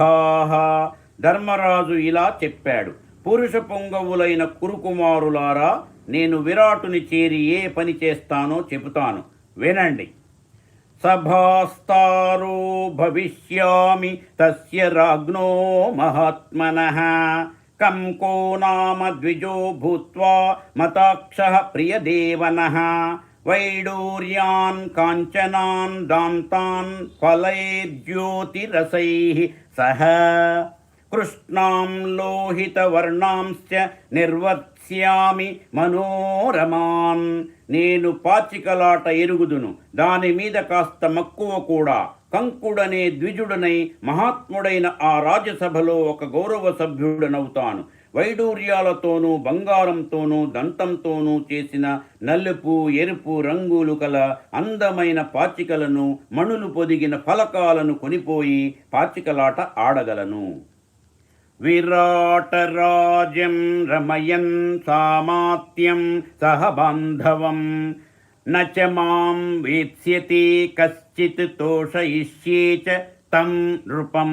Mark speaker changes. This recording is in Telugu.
Speaker 1: సభాః. ధర్మరాజు ఇలా చెప్పాడు: పురుష పొంగవులైన కురుకుమారులారా, నేను విరాటుని చేరి ఏ పని చేస్తానో చెబుతాను, వినండి. సభాస్తారో భవిష్యామి తస్య రాజ్ఞో మహాత్మనః. కంకో నామ ద్విజో భూత్వా మతాక్షః ప్రియదేవనః. వైడూర్యాన్ కాంచనాన్ దాంతాన్ ఫలైర్జ్యోతిరసైః సహ. కృష్ణాం లోహితవర్ణాంశ్చ నిర్వర్త్స్యామి మనోరమాన్. నేను పాచికలాట ఎరుగుదును, దాని మీద కాస్త మక్కువ కూడా. కంకుడనే ద్విజుడనై మహాత్ముడైన ఆ రాజ్యసభలో ఒక గౌరవ సభ్యుడనవుతాను. వైడూర్యాలతోనూ బంగారంతోనూ దంతంతోనూ చేసిన నలుపు ఎరుపు రంగులు కల అందమైన పాచికలను, మణులు పొదిగిన ఫలకాలను కొనిపోయి పాచికలాట ఆడగలను. విరాటరాజ్యం రమయన్ సామాత్యం సహ బాంధవం. న చ మాం వేత్స్యతి కశ్చిత్ తోషయిష్యే చ తం నృపం.